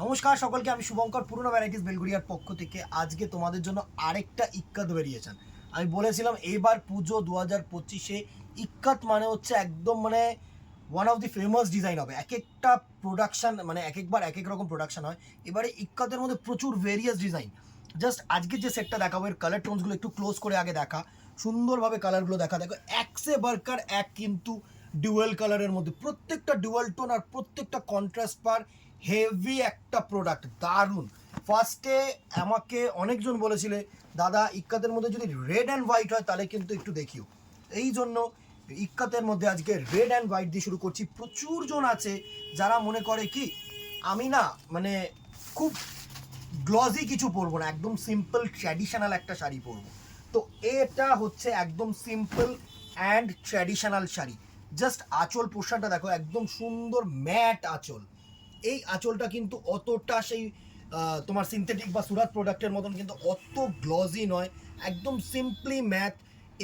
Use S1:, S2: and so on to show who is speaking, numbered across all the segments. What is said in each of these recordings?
S1: নমস্কার সকলকে, আমি শুভঙ্কর পুরনো ভ্যারাইটিস বেলগুড়িয়ার পক্ষ থেকে আজকে তোমাদের জন্য আরেকটা ইক্কাত ভেরিয়েশন। আমি বলেছিলাম এবার পুজো 2025-এ ইক্কাত মানে হচ্ছে একদম মানে one of the famous design হবে। এক একটা প্রোডাকশন মানে এক একবার এক এক রকম প্রোডাকশন হয়। এবারে ইক্কাতের মধ্যে প্রচুর ভেরিয়াস ডিজাইন। জাস্ট আজকে যে সেটটা দেখাবো এর কালার টোনসগুলো একটু ক্লোজ করে আগে দেখা, সুন্দরভাবে কালারগুলো দেখা। দেখো এক সে বারকার এক, কিন্তু ডুয়েল কালারের মধ্যে প্রত্যেকটা ডুয়েল টোন আর প্রত্যেকটা কন্ট্রাস্ট পার হেভি একটা প্রোডাক্ট, দারুণ। ফার্স্টে আমাকে অনেকজন বলেছিলে দাদা ইক্কাতের মধ্যে যদি রেড অ্যান্ড হোয়াইট হয় তাহলে কিন্তু একটু দেখিও, এই জন্য ইক্কাতের মধ্যে আজকে রেড অ্যান্ড হোয়াইট দিয়ে শুরু করছি। প্রচুর জন আছে যারা মনে করে কি আমি না মানে খুব গ্লজি কিছু পরবো না, একদম সিম্পল ট্র্যাডিশনাল একটা শাড়ি পরবো। তো এটা হচ্ছে একদম simple and traditional sari. Just আঁচল পোশাকটা দেখো, একদম সুন্দর ম্যাট আঁচল। এই আঁচলটা কিন্তু অতটা সেই তোমার সিনথেটিক বা সুরাত প্রোডাক্টের মতন কিন্তু অত গ্লজি নয়, একদম সিম্পলি ম্যাথ।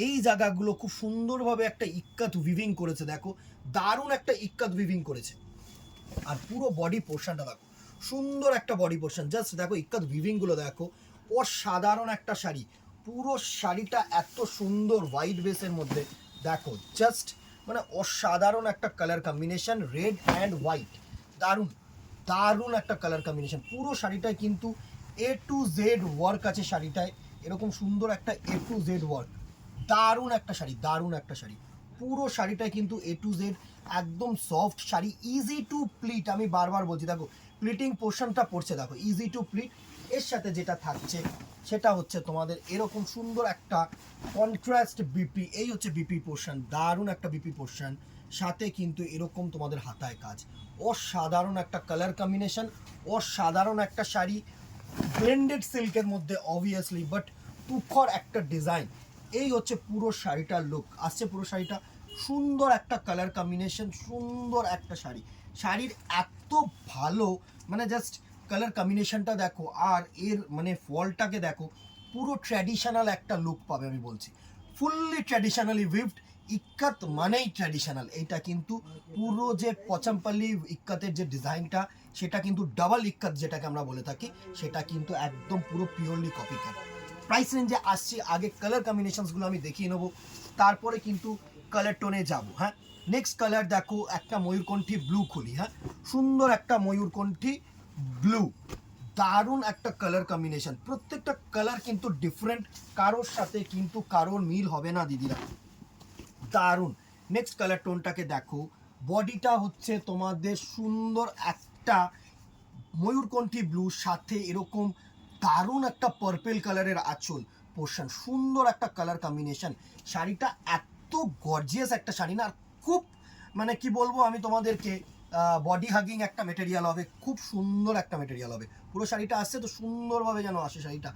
S1: এই জায়গাগুলো খুব সুন্দরভাবে একটা ইক্কাত উইভিং করেছে, দেখো দারুণ একটা ইক্কাত উইভিং করেছে। আর পুরো বডি পোর্শনটা দেখো, সুন্দর একটা বডি পোর্শন। জাস্ট দেখো ইক্কাত উইভিংগুলো দেখো, অসাধারণ একটা শাড়ি। পুরো শাড়িটা এত সুন্দর হোয়াইট বেসের মধ্যে দেখো, জাস্ট মানে অসাধারণ একটা colour combination, red and white. দারুণ দারুণ একটা কালার কম্বিনেশন। পুরো শাড়িটায় কিন্তু এ টু জেড ওয়ার্ক আছে শাড়িটায়, এরকম সুন্দর একটা এ টু জেড ওয়ার্ক। দারুণ একটা শাড়ি, দারুণ একটা শাড়ি। পুরো শাড়িটায় কিন্তু এ টু জেড একদম soft sari, easy to pleat. আমি বারবার বলছি দেখো প্লিটিং পোর্শনটা পড়ছে, দেখো ইজি টু প্লিট। এর সাথে যেটা থাকছে সেটা হচ্ছে তোমাদের এরকম সুন্দর একটা কন্ট্রাস্ট বিপি, এই হচ্ছে বিপি পোর্শন, দারুণ একটা বিপি পোর্শন। সাথে কিন্তু এরকম তোমাদের হাতায় কাজ, অসাধারণ একটা কালার কম্বিনেশন, অসাধারণ একটা শাড়ি। ব্লেন্ডেড সিল্কের মধ্যে অবভিয়াসলি, বাট তুখর একটা ডিজাইন। এই হচ্ছে পুরো শাড়িটার লুক আসছে। পুরো শাড়িটা সুন্দর একটা কালার কম্বিনেশন, সুন্দর একটা শাড়ি। শাড়ির এত ভালো মানে জাস্ট কালার কম্বিনেশনটা দেখো, আর এর মানে ফলটাকে দেখো, পুরো ট্র্যাডিশনাল একটা লুক পাবে। আমি বলছি ফুললি ট্র্যাডিশনালি উইভড। ইক্কাত মানেই ট্র্যাডিশনাল। এইটা কিন্তু পুরো যে পচামপাল্লি ইক্কাতের যে ডিজাইনটা সেটা কিন্তু ডাবল ইক্কাত যেটাকে আমরা বলে থাকি, সেটা কিন্তু একদম পুরো পিওরলি কপি ক্যাট। প্রাইস রেঞ্জে আসছি, আগে কালার কম্বিনেশনসগুলো আমি দেখিয়ে নেবো, তারপরে কিন্তু কালার টোনে যাব। হ্যাঁ, নেক্সট কালার দেখো, একটা ময়ূরকণ্ঠী ব্লু খুলি। হ্যাঁ, সুন্দর একটা ময়ূরকণ্ঠী ব্লু, দারুণ একটা কালার কম্বিনেশন। প্রত্যেকটা কালার কিন্তু ডিফারেন্ট, কারোর সাথে কিন্তু কারোর মিল হবে না দিদিরা, দারুণ। নেক্সট কালার টোনটাকে দেখো, বডিটা হচ্ছে তোমাদের সুন্দর একটা ময়ূরকণ্ঠী ব্লু, সাথে এরকম দারুণ একটা পার্পেল কালারের আঁচল পোর্শন, সুন্দর একটা কালার কম্বিনেশন। শাড়িটা এত গর্জিয়াস একটা শাড়ি না, আর খুব মানে কি বলবো আমি তোমাদেরকে, বডি হাগিং একটা মেটেরিয়াল হবে, খুব সুন্দর একটা মেটেরিয়াল হবে। পুরো শাড়িটা আসছে তো সুন্দরভাবে যেন আসে শাড়িটা।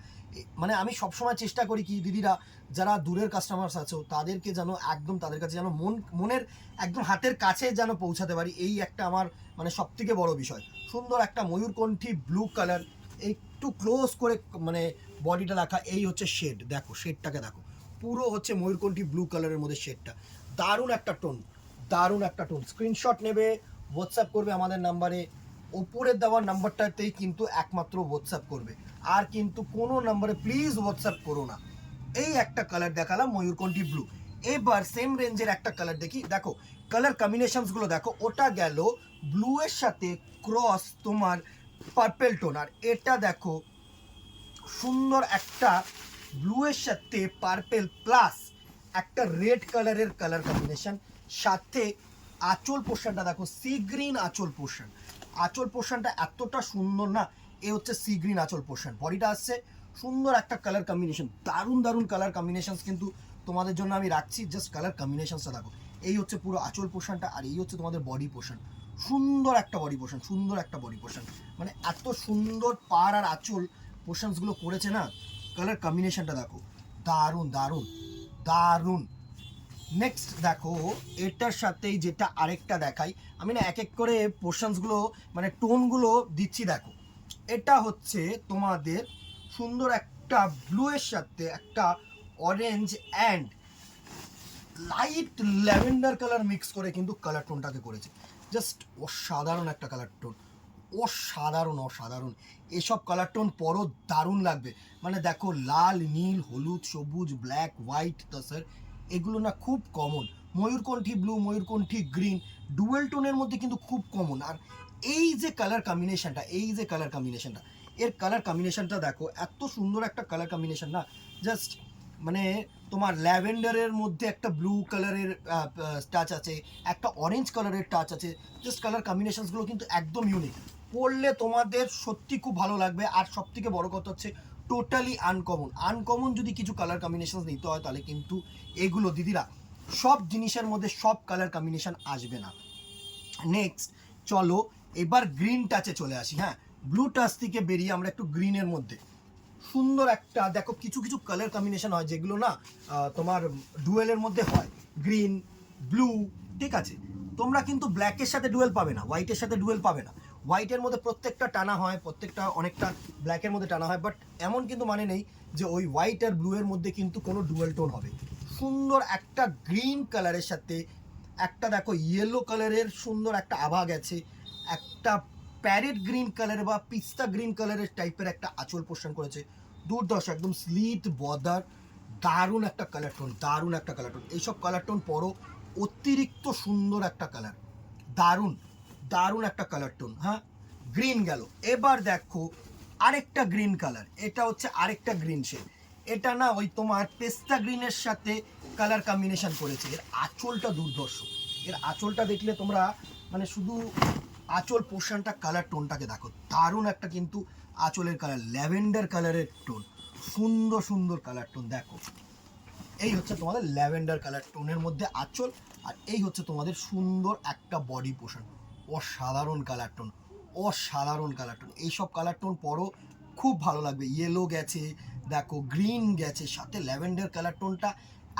S1: মানে আমি সবসময় চেষ্টা করি কি দিদিরা, যারা দূরের কাস্টমার্স আছো তাদেরকে যেন একদম তাদের কাছে যেন মনের একদম হাতের কাছে যেন পৌঁছাতে পারি, এই একটা আমার মানে সব থেকে বড় বিষয়। সুন্দর একটা ময়ূরকণ্ঠী ব্লু কালার, একটু ক্লোজ করে মানে বডিটা রাখা। এই হচ্ছে শেড, দেখো শেডটাকে দেখো, পুরো হচ্ছে ময়ূরকণ্ঠী ব্লু কালারের মধ্যে শেডটা, দারুণ একটা টোন, দারুণ একটা টোন। স্ক্রিনশট নেবে, হোয়াটসঅ্যাপ করবে আমাদের নাম্বারে, ওপরের দেওয়ার নাম্বারটাতেই কিন্তু একমাত্র হোয়াটসঅ্যাপ করবে, আর কিন্তু কোনো নাম্বারে প্লিজ হোয়াটসঅ্যাপ করো না। এই একটা কালার দেখালাম ময়ূরকণ্ঠী ব্লু। এবার সেম রেঞ্জের একটা কালার দেখি, দেখো কালার কম্বিনেশনসগুলো দেখো, ওটা গেল ব্লু এর সাথে ক্রস তোমার পার্পেল টোন, আর এটা দেখো সুন্দর একটা ব্লু এর সাথে পার্পেল প্লাস একটা রেড কালারের কালার কম্বিনেশন। সাথে আঁচল পোর্শনটা দেখো, সি গ্রিন আঁচল পোর্শন। আঁচল পোর্শনটা এতটা সুন্দর না, এ হচ্ছে সি গ্রিন আঁচল পোর্শন। বডিটা আসছে সুন্দর একটা কালার কম্বিনেশন, দারুণ দারুণ কালার কম্বিনেশনস কিন্তু তোমাদের জন্য আমি রাখছি। জাস্ট কালার কম্বিনেশনসটা দেখো, এই হচ্ছে পুরো আঁচল পোর্শনটা, আর এই হচ্ছে তোমাদের বডি পোর্শন। সুন্দর একটা বডি পোর্শন, সুন্দর একটা বডি পোর্শন, মানে এত সুন্দর পার আর আঁচল পোর্শনসগুলো করেছে না। কালার কম্বিনেশনটা দেখো, দারুণ দারুণ দারুণ। নেক্সট দেখো, এটার সাথেই যেটা আরেকটা দেখাই, আমি না এক এক করে পোর্শনসগুলো মানে টোনগুলো দিচ্ছি। দেখো এটা হচ্ছে তোমাদের সুন্দর একটা ব্লু এর সাথে একটা orange and light lavender colour mix করে কিন্তু কালার টোনটাকে করেছে। জাস্ট অসাধারণ একটা কালার টোন, অসাধারণ অসাধারণ। এসব কালার টোন পরও দারুণ লাগবে। মানে দেখো লাল, নীল, হলুদ, সবুজ, ব্ল্যাক, হোয়াইট, স্যার এগুলো না খুব কমন। ময়ূরকণ্ঠী ব্লু, ময়ূরকণ্ঠী গ্রিন, ডুয়েল টোনের মধ্যে কিন্তু খুব কমন। আর এই যে কালার কম্বিনেশনটা, এর কালার কম্বিনেশনটা দেখো, এত সুন্দর একটা কালার কম্বিনেশন না, জাস্ট মানে তোমার ল্যাভেন্ডারের মধ্যে একটা ব্লু কালারের টাচ আছে, একটা অরেঞ্জ কালারের টাচ আছে। জাস্ট কালার কম্বিনেশনসগুলো কিন্তু একদম ইউনিক। পরলে তোমাদের সত্যি খুব ভালো লাগবে। আর সব থেকে বড় কথা হচ্ছে টোটালি আনকমন যদি কিছু কালার কম্বিনেশন নিতে হয় তাহলে কিন্তু এগুলো দিদিরা সব জিনিসের মধ্যে সব কালার কম্বিনেশন আসবে না। নেক্সট চলো এবার গ্রিন টাচে চলে আসি। হ্যাঁ, ব্লু টাচ থেকে বেরিয়ে আমরা একটু গ্রিনের মধ্যে সুন্দর একটা দেখো, কিছু কিছু কালার কম্বিনেশন হয় যেগুলো না তোমার ডুয়েলের মধ্যে হয়, গ্রিন, ব্লু, ঠিক আছে। তোমরা কিন্তু ব্ল্যাকের সাথে ডুয়েল পাবে না, হোয়াইটের সাথে ডুয়েল পাবে না। হোয়াইটের মধ্যে প্রত্যেকটা টানা হয়, প্রত্যেকটা অনেকটা ব্ল্যাকের মধ্যে টানা হয়, বাট এমন কিন্তু মানে নেই যে ওই হোয়াইট আর ব্লু এর মধ্যে কিন্তু কোনো ডুয়েল টোন হবে। সুন্দর একটা গ্রিন কালারের সাথে একটা দেখো ইয়েলো কালারের সুন্দর একটা আভা গেছে, একটা প্যারেট গ্রিন কালার বা পিস্তা গ্রিন কালারের টাইপের একটা আঁচল পোষণ করেছে, দুর্দর্শ একদম স্লিট বর্ডার, দারুণ একটা কালার টোন, দারুণ একটা কালার টোন। এইসব কালার টোন পরও অতিরিক্ত সুন্দর একটা কালার, দারুণ দারুণ একটা কালার টোন। হ্যাঁ, গ্রিন গেল। এবার দেখো আরেকটা গ্রিন কালার, এটা হচ্ছে আরেকটা গ্রিন শেড। এটা না ওই তোমার পেস্তা গ্রিনের সাথে কালার কম্বিনেশন করেছে। এর আঁচলটা দুর্ধর্ষ, এর আঁচলটা দেখলে তোমরা মানে শুধু আঁচল পোর্শনটা কালার টোনটাকে দেখো, দারুণ একটা কিন্তু আঁচলের কালার, ল্যাভেন্ডার কালারের টোন, সুন্দর সুন্দর কালার টোন। দেখো এই হচ্ছে তোমাদের ল্যাভেন্ডার কালার টোনের মধ্যে আঁচল, আর এই হচ্ছে তোমাদের সুন্দর একটা বডি পোর্শন। অসাধারণ কালার টোন, অসাধারণ কালার টোন। এইসব কালার টোন পরও খুব ভালো লাগবে। ইয়েলো গেছে, দেখো গ্রিন গেছে, সাথে ল্যাভেন্ডার কালার টোনটা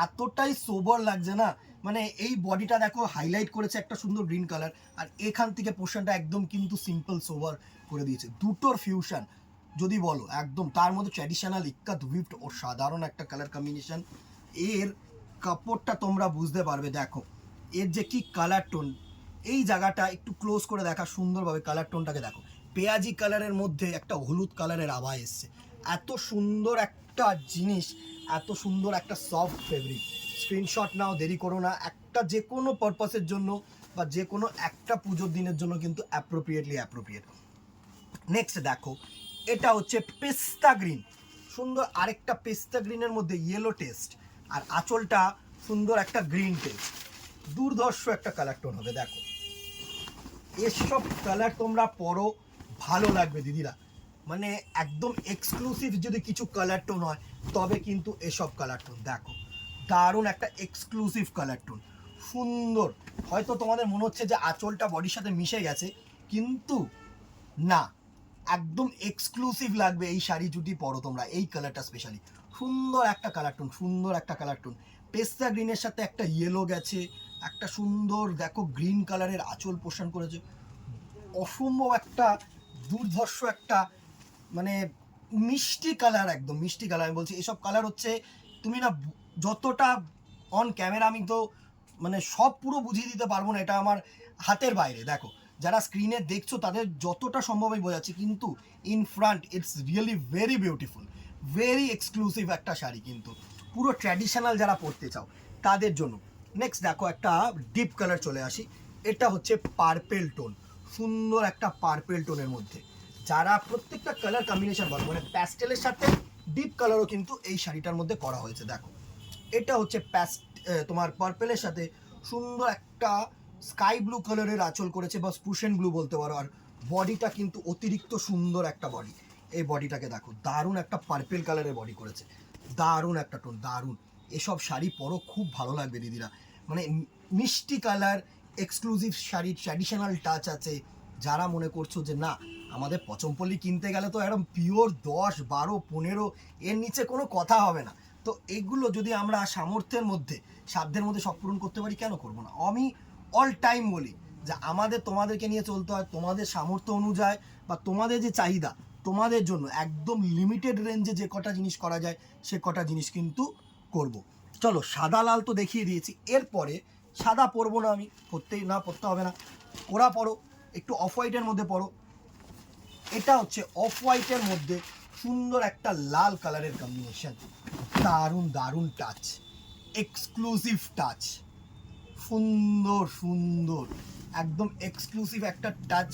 S1: এতটাই সোবার লাগছে না, মানে এই বডিটা দেখো হাইলাইট করেছে একটা সুন্দর গ্রিন কালার, আর এখান থেকে পোর্শনটা একদম কিন্তু সিম্পল সোবার করে দিয়েছে। দুটোর ফিউশন যদি বলো একদম, তার মধ্যে ট্র্যাডিশনাল ইক্কাত উইফট ও সাধারণ একটা কালার কম্বিনেশন। এর কাপড়টা তোমরা বুঝতে পারবে, দেখো এর যে কি কালার টোন, এই জায়গাটা একটু ক্লোজ করে দেখা সুন্দরভাবে, কালার টোনটাকে দেখো, পেঁয়াজি কালারের মধ্যে একটা হলুদ কালারের আভা এসছে। এত সুন্দর একটা জিনিস, এত সুন্দর একটা সফট ফেব্রিক। স্ক্রিনশট নাও, দেরি করো না। একটা যে কোনো পারপাসের জন্য বা যে কোনো একটা পুজোর দিনের জন্য কিন্তু অ্যাপ্রোপ্রিয়েট। নেক্সট দেখো, এটা হচ্ছে পেস্তা গ্রিন, সুন্দর আরেকটা পেস্তা গ্রিনের মধ্যে ইয়েলো টেস্ট, আর আঁচলটা সুন্দর একটা গ্রিন টেস্ট, দুর্ধর্ষ একটা কালার টোন হবে। দেখো এসব কালার তোমরা পরো, ভালো লাগবে দিদিরা। মানে একদম এক্সক্লুসিভ যদি কিছু কালার টোন হয় তবে কিন্তু এসব কালার টোন। দেখো দারুণ একটা এক্সক্লুসিভ কালার টোন, সুন্দর। হয়তো তোমাদের মনে হচ্ছে যে আঁচলটা বডির সাথে মিশে গেছে, কিন্তু না, একদম এক্সক্লুসিভ লাগবে এই শাড়ি জুটি পরো তোমরা। এই কালারটা স্পেশালি সুন্দর একটা কালার টোন, সুন্দর একটা কালার টোন। পেস্তা গ্রিনের সাথে একটা ইয়েলো গেছে, একটা সুন্দর দেখো গ্রিন কালারের আঁচল পোষণ করেছে, অসম্ভব একটা দুর্ধর্ষ একটা মানে মিষ্টি কালার, একদম মিষ্টি কালার। আমি বলছি এসব কালার হচ্ছে তুমি না যতটা অন ক্যামেরা আমি তো মানে সব পুরো বুঝিয়ে দিতে পারবো না, এটা আমার হাতের বাইরে। দেখো যারা স্ক্রিনে দেখছো তাদের যতটা সম্ভব আমি বোঝাচ্ছি, কিন্তু in front it's really very beautiful, very exclusive একটা শাড়ি, কিন্তু পুরো ট্র্যাডিশনাল যারা পরতে চাও তাদের জন্য। নেক্সট দেখো একটা ডিপ কালার চলে আসি, এটা হচ্ছে পার্পেল টোন, সুন্দর একটা পার্পেল টোনের মধ্যে। যারা প্রত্যেকটা কালার কম্বিনেশন বলো, মানে প্যাস্টেলের সাথে ডিপ কালারও কিন্তু এই শাড়িটার মধ্যে করা হয়েছে। দেখো এটা হচ্ছে তোমার পার্পেলের সাথে সুন্দর একটা স্কাই ব্লু কালারের আঁচল করেছে, বা স্পুশেন ব্লু বলতে পারো। আর বডিটা কিন্তু অতিরিক্ত সুন্দর একটা বডি, এই বডিটাকে দেখো, দারুণ একটা পার্পেল কালারের বডি করেছে, দারুণ একটা টোন, দারুণ। এসব শাড়ি পরো, খুব ভালো লাগবে দিদিরা। মানে মিষ্টি colour, exclusive sari, traditional touch আছে। যারা মনে করছো যে না আমাদের পচমপল্লি কিনতে গেলে তো একদম পিওর 10, 12, 15 এর নিচে কোনো কথা হবে না, তো এগুলো যদি আমরা সামর্থ্যের মধ্যে, সাধ্যের মধ্যে সব পূরণ করতে পারি, কেন করবো না। আমি অল টাইম বলি যে আমাদের তোমাদেরকে নিয়ে চলতে হয়, তোমাদের সামর্থ্য অনুযায়ী বা তোমাদের যে চাহিদা, তোমাদের জন্য একদম লিমিটেড রেঞ্জে যে কটা জিনিস করা যায় সে কটা জিনিস কিন্তু করব। চলো সাদা লাল তো দেখিয়ে দিয়েছি, এরপরে সাদা পরবো না আমি, পরতে হবে না, ওরা পরো, একটু অফ হোয়াইটের মধ্যে পরো, এটা হচ্ছে অফ হোয়াইটের মধ্যে সুন্দর একটা লাল কালারের কম্বিনেশন, দারুণ দারুণ টাচ, এক্সক্লুসিভ টাচ, সুন্দর সুন্দর একদম এক্সক্লুসিভ একটা টাচ।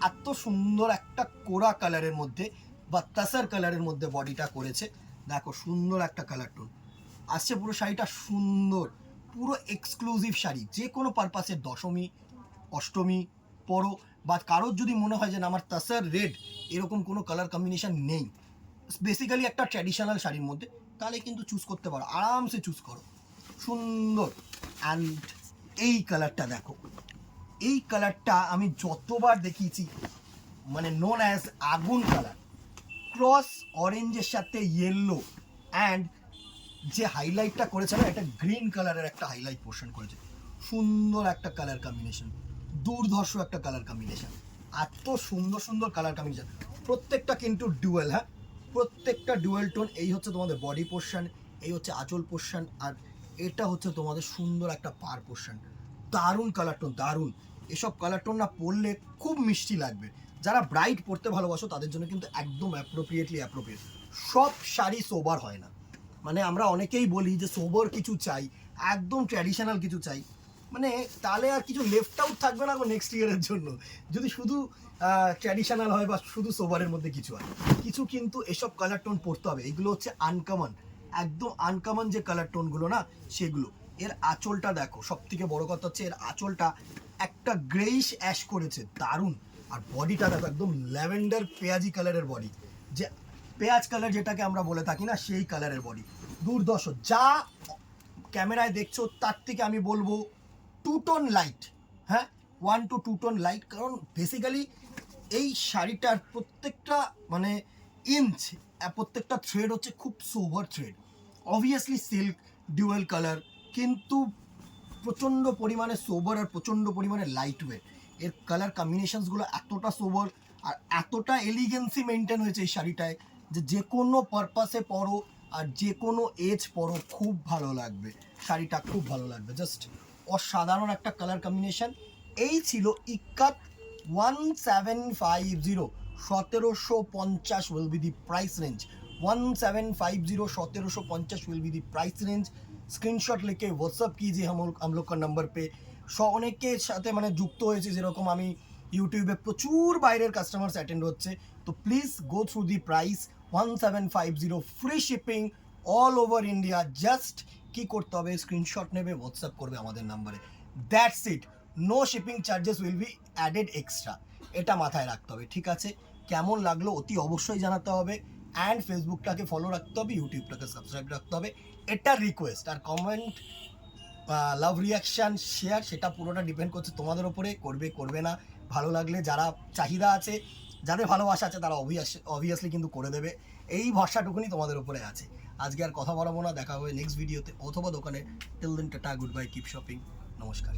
S1: এত সুন্দর একটা কোরা কালারের মধ্যে বা তাসার কালারের মধ্যে বডিটা করেছে, দেখো সুন্দর একটা কালার টোন আসছে, পুরো শাড়িটা সুন্দর, পুরো এক্সক্লুসিভ শাড়ি, যে কোনো পারপাসে দশমী অষ্টমী পরো, বা কারোর যদি মনে হয় যে না আমার তাসার রেড এরকম কোনো কালার কম্বিনেশন নেই, বেসিক্যালি একটা ট্র্যাডিশনাল শাড়ির মধ্যে, তাহলে কিন্তু চুজ করতে পারো, আরামসে চুজ করো, সুন্দর। অ্যান্ড এই কালারটা দেখো, এই কালারটা আমি যতবার দেখিয়েছি, মানে নোন অ্যাজ আগুন কালার, ক্রস অরেঞ্জের সাথে ইয়েলো, অ্যান্ড যে হাইলাইটটা করেছে না, এটা গ্রিন কালারের একটা হাইলাইট পোর্শন করেছে, সুন্দর একটা কালার কম্বিনেশন, দুর্ধর্ষ একটা কালার কম্বিনেশন, এত সুন্দর সুন্দর কালার কম্বিনেশন, প্রত্যেকটা কিন্তু ডুয়েল, হ্যাঁ প্রত্যেকটা ডুয়েল টোন। এই হচ্ছে তোমাদের বডি পোর্শন, এই হচ্ছে আঁচল পোর্শন, আর এটা হচ্ছে তোমাদের সুন্দর একটা পার পোর্শন, দারুণ কালার টোন, দারুণ। এসব কালার টোন না পরলে খুব মিষ্টি লাগবে, যারা ব্রাইট পরতে ভালোবাসো তাদের জন্য কিন্তু একদম অ্যাপ্রোপ্রিয়েট। সব শাড়ি সোবার হয় না, মানে আমরা অনেকেই বলি যে সোবর কিছু চাই, একদম ট্র্যাডিশনাল কিছু চাই, মানে তাহলে আর কিছু লেফট আউট থাকবে না নেক্সট ইয়ারের জন্য, যদি শুধু ট্র্যাডিশনাল হয় বা শুধু সোবারের মধ্যে কিছু হয়, কিছু কিন্তু এসব কালার টোন পড়তে হবে। এগুলো হচ্ছে আনকমন, একদম আনকমন যে কালার টোনগুলো না সেগুলো। এর আঁচলটা দেখো, সব থেকে বড় কথা হচ্ছে এর আঁচলটা একটা গ্রেইশ অ্যাশ করেছে, দারুণ। আর বডিটা দেখো, একদম ল্যাভেন্ডার পেঁয়াজি কালারের বডি, যে পেঁয়াজ কালার যেটাকে আমরা বলে থাকি না, সেই কালারের বডি, দুর্দর্শ। যা ক্যামেরায় দেখছো তার থেকে আমি বলবো 2 টোন লাইট, হ্যাঁ 1 to 2 টোন লাইট, কারণ বেসিক্যালি এই শাড়িটার প্রত্যেকটা মানে ইঞ্চ, প্রত্যেকটা থ্রেড হচ্ছে খুব sober thread, obviously silk dual colour, কিন্তু প্রচণ্ড পরিমাণে সোবার আর প্রচণ্ড পরিমাণে লাইট ওয়েট। এর কালার কম্বিনেশনসগুলো এতটা সোবার আর এতটা এলিগেন্সি মেনটেন হয়েছে এই শাড়িটায়, যে কোনো পারপাসে পরো আর যে কোনো এজ পরো, খুব ভালো লাগবে শাড়িটা, খুব ভালো লাগবে, জাস্ট অসাধারণ একটা কালার কম্বিনেশন। এই ছিল ইক্কাত 1750, 1750 will be the price range, 1750 1750 will be the price range. Screenshot लेके व्हाट्सअप कीजिए हम लोग का नंबर पे। অনেকের সাথে মানে যুক্ত হয়েছে, যেরকম আমি ইউটিউবে প্রচুর বাইরের কাস্টমার্স অ্যাটেন্ড হচ্ছে, তো please go through the price 1750, free shipping all over India. Just কি করতে হবে, স্ক্রিনশট নেবে, হোয়াটসঅ্যাপ করবে আমাদের নাম্বারে, that's it. No shipping charges will be added extra, এটা মাথায় রাখতে হবে, ঠিক আছে? কেমন লাগলো অতি অবশ্যই জানাতে হবে, অ্যান্ড ফেসবুকটাকে ফলো রাখতে হবে, ইউটিউবটাকে সাবস্ক্রাইব রাখতে হবে, এটা রিকোয়েস্ট। আর কমেন্ট, লাভ রিয়াকশান, শেয়ার, সেটা পুরোটা ডিপেন্ড করছে তোমাদের ওপরে, করবে করবে না। ভালো লাগলে, যারা চাহিদা আছে, যাদের ভালোবাসা আছে, তারা অবভিয়াসলি কিন্তু করে দেবে, এই ভরসাটুকুনি তোমাদের উপরে আছে। আজকে আর কথা বলাবো না, দেখা হবে নেক্সট ভিডিওতে অথবা দোকানে। Till then tata, goodbye, keep shopping, নমস্কার।